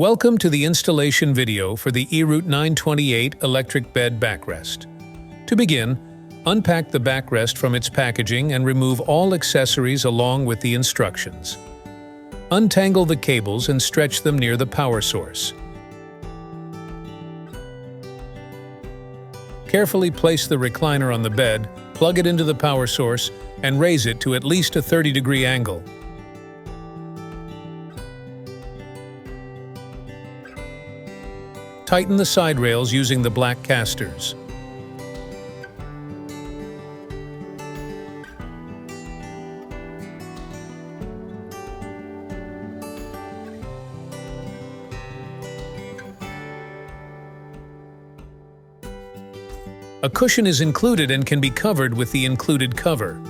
Welcome to the installation video for the Eroute 928 electric bed backrest. To begin, unpack the backrest from its packaging and remove all accessories along with the instructions. Untangle the cables and stretch them near the power source. Carefully place the recliner on the bed, plug it into the power source, and raise it to at least a 30-degree angle. Tighten the side rails using the black casters. A cushion is included and can be covered with the included cover.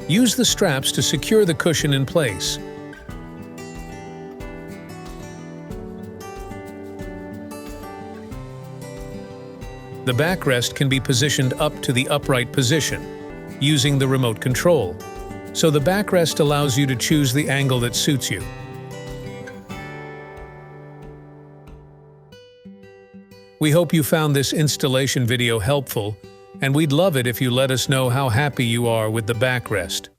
Use the straps to secure the cushion in place. The backrest can be positioned up to the upright position, using the remote control, so the backrest allows you to choose the angle that suits you. We hope you found this installation video helpful, and we'd love it if you let us know how happy you are with the backrest.